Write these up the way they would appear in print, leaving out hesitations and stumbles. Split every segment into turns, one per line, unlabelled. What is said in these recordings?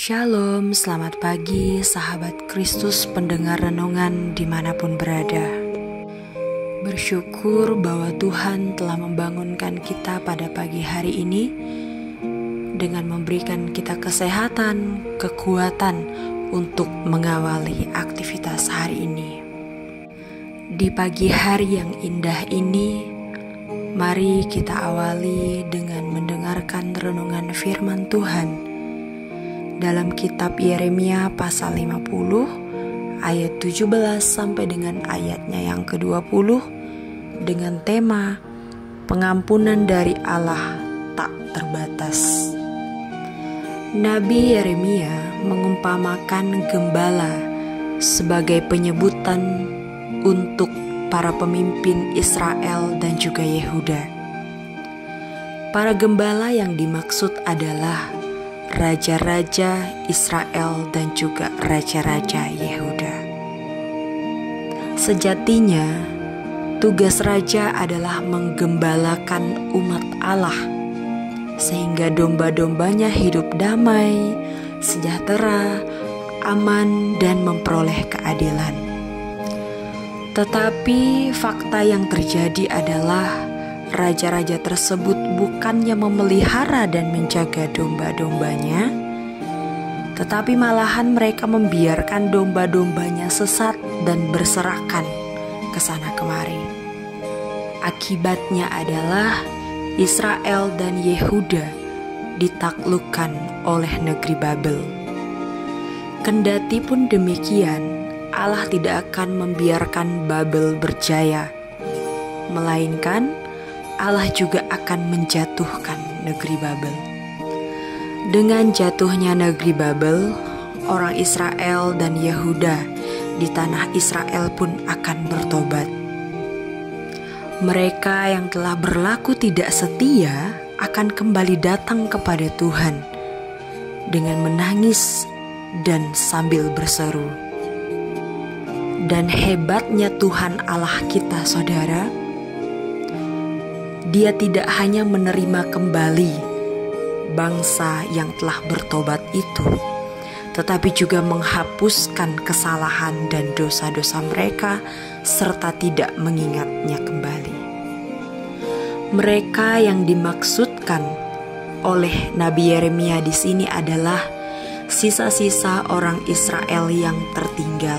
Shalom, selamat pagi sahabat Kristus pendengar renungan dimanapun berada. Bersyukur bahwa Tuhan telah membangunkan kita pada pagi hari ini dengan memberikan kita kesehatan, kekuatan untuk mengawali aktivitas hari ini. Di pagi hari yang indah ini, mari kita awali dengan mendengarkan renungan firman Tuhan dalam kitab Yeremia pasal 50 ayat 17 sampai dengan ayatnya yang ke-20 dengan tema pengampunan dari Allah tak terbatas. Nabi Yeremia mengumpamakan gembala sebagai penyebutan untuk para pemimpin Israel dan juga Yehuda. Para gembala yang dimaksud adalah raja-raja Israel dan juga raja-raja Yehuda. Sejatinya, tugas raja adalah menggembalakan umat Allah, sehingga domba-dombanya hidup damai, sejahtera, aman, dan memperoleh keadilan. Tetapi fakta yang terjadi adalah raja-raja tersebut bukannya memelihara dan menjaga domba-dombanya, tetapi malahan mereka membiarkan domba-dombanya sesat dan berserakan ke sana kemari. Akibatnya adalah Israel dan Yehuda ditaklukkan oleh negeri Babel. Kendati pun demikian, Allah tidak akan membiarkan Babel berjaya, melainkan Allah juga akan menjatuhkan negeri Babel. Dengan jatuhnya negeri Babel, orang Israel dan Yehuda di tanah Israel pun akan bertobat. Mereka yang telah berlaku tidak setia akan kembali datang kepada Tuhan dengan menangis dan sambil berseru. Dan hebatnya Tuhan Allah kita, saudara, Dia tidak hanya menerima kembali bangsa yang telah bertobat itu, tetapi juga menghapuskan kesalahan dan dosa-dosa mereka serta tidak mengingatnya kembali. Mereka yang dimaksudkan oleh Nabi Yeremia di sini adalah sisa-sisa orang Israel yang tertinggal.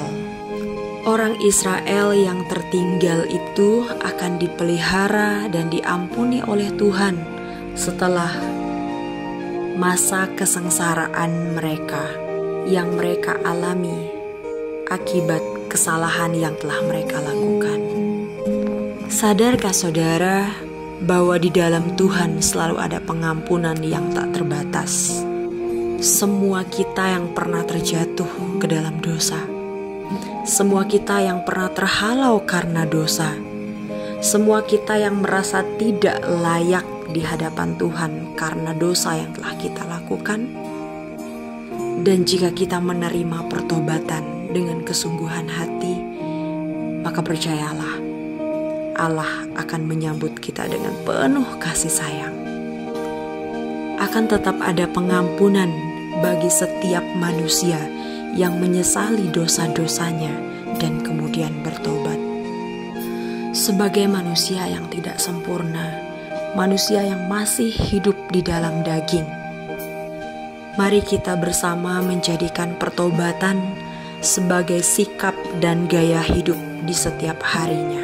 Orang Israel yang tertinggal itu akan dipelihara dan diampuni oleh Tuhan setelah masa kesengsaraan mereka yang mereka alami akibat kesalahan yang telah mereka lakukan. Sadarkah saudara bahwa di dalam Tuhan selalu ada pengampunan yang tak terbatas? Semua kita yang pernah terjatuh ke dalam dosa, semua kita yang pernah terhalau karena dosa, semua kita yang merasa tidak layak di hadapan Tuhan karena dosa yang telah kita lakukan. Dan jika kita menerima pertobatan dengan kesungguhan hati, maka percayalah, Allah akan menyambut kita dengan penuh kasih sayang. Akan tetap ada pengampunan bagi setiap manusia yang menyesali dosa-dosanya dan kemudian bertobat. Sebagai manusia yang tidak sempurna, manusia yang masih hidup di dalam daging, mari kita bersama menjadikan pertobatan sebagai sikap dan gaya hidup di setiap harinya.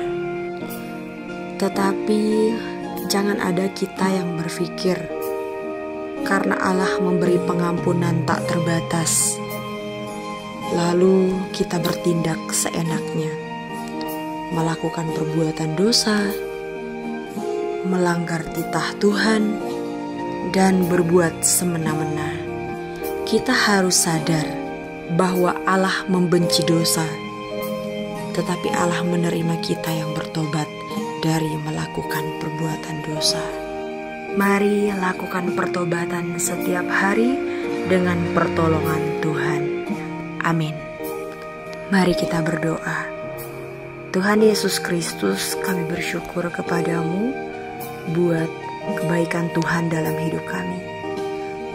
Tetapi jangan ada kita yang berpikir karena Allah memberi pengampunan tak terbatas, lalu kita bertindak seenaknya, melakukan perbuatan dosa, melanggar titah Tuhan, dan berbuat semena-mena. Kita harus sadar bahwa Allah membenci dosa, tetapi Allah menerima kita yang bertobat dari melakukan perbuatan dosa. Mari lakukan pertobatan setiap hari dengan pertolongan Tuhan. Amin. Mari kita berdoa. Tuhan Yesus Kristus, kami bersyukur kepadamu buat kebaikan Tuhan dalam hidup kami.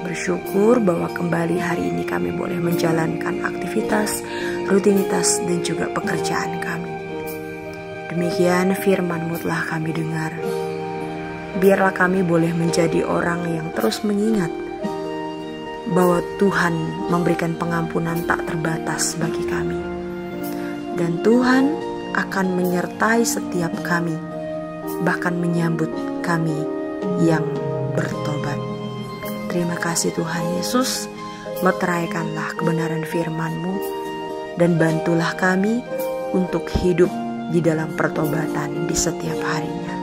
Bersyukur bahwa kembali hari ini kami boleh menjalankan aktivitas, rutinitas, dan juga pekerjaan kami. Demikian firman-Mu telah kami dengar. Biarlah kami boleh menjadi orang yang terus mengingat bahwa Tuhan memberikan pengampunan tak terbatas bagi kami. Dan Tuhan akan menyertai setiap kami, bahkan menyambut kami yang bertobat. Terima kasih Tuhan Yesus, meteraikanlah kebenaran firman-Mu dan bantulah kami untuk hidup di dalam pertobatan di setiap harinya.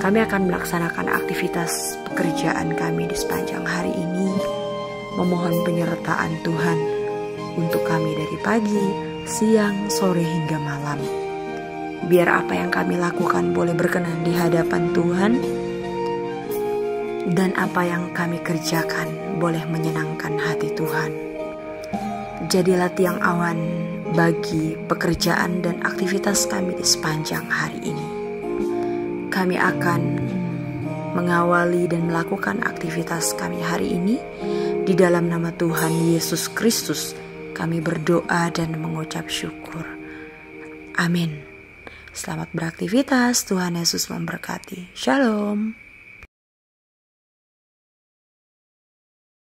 Kami akan melaksanakan aktivitas pekerjaan kami di sepanjang hari ini, memohon penyertaan Tuhan untuk kami dari pagi, siang, sore hingga malam. Biar apa yang kami lakukan boleh berkenan di hadapan Tuhan, dan apa yang kami kerjakan boleh menyenangkan hati Tuhan. Jadilah tiang awan bagi pekerjaan dan aktivitas kami di sepanjang hari ini. Kami akan mengawali dan melakukan aktivitas kami hari ini di dalam nama Tuhan Yesus Kristus. Kami berdoa dan mengucap syukur. Amin. Selamat beraktivitas, Tuhan Yesus memberkati. Shalom.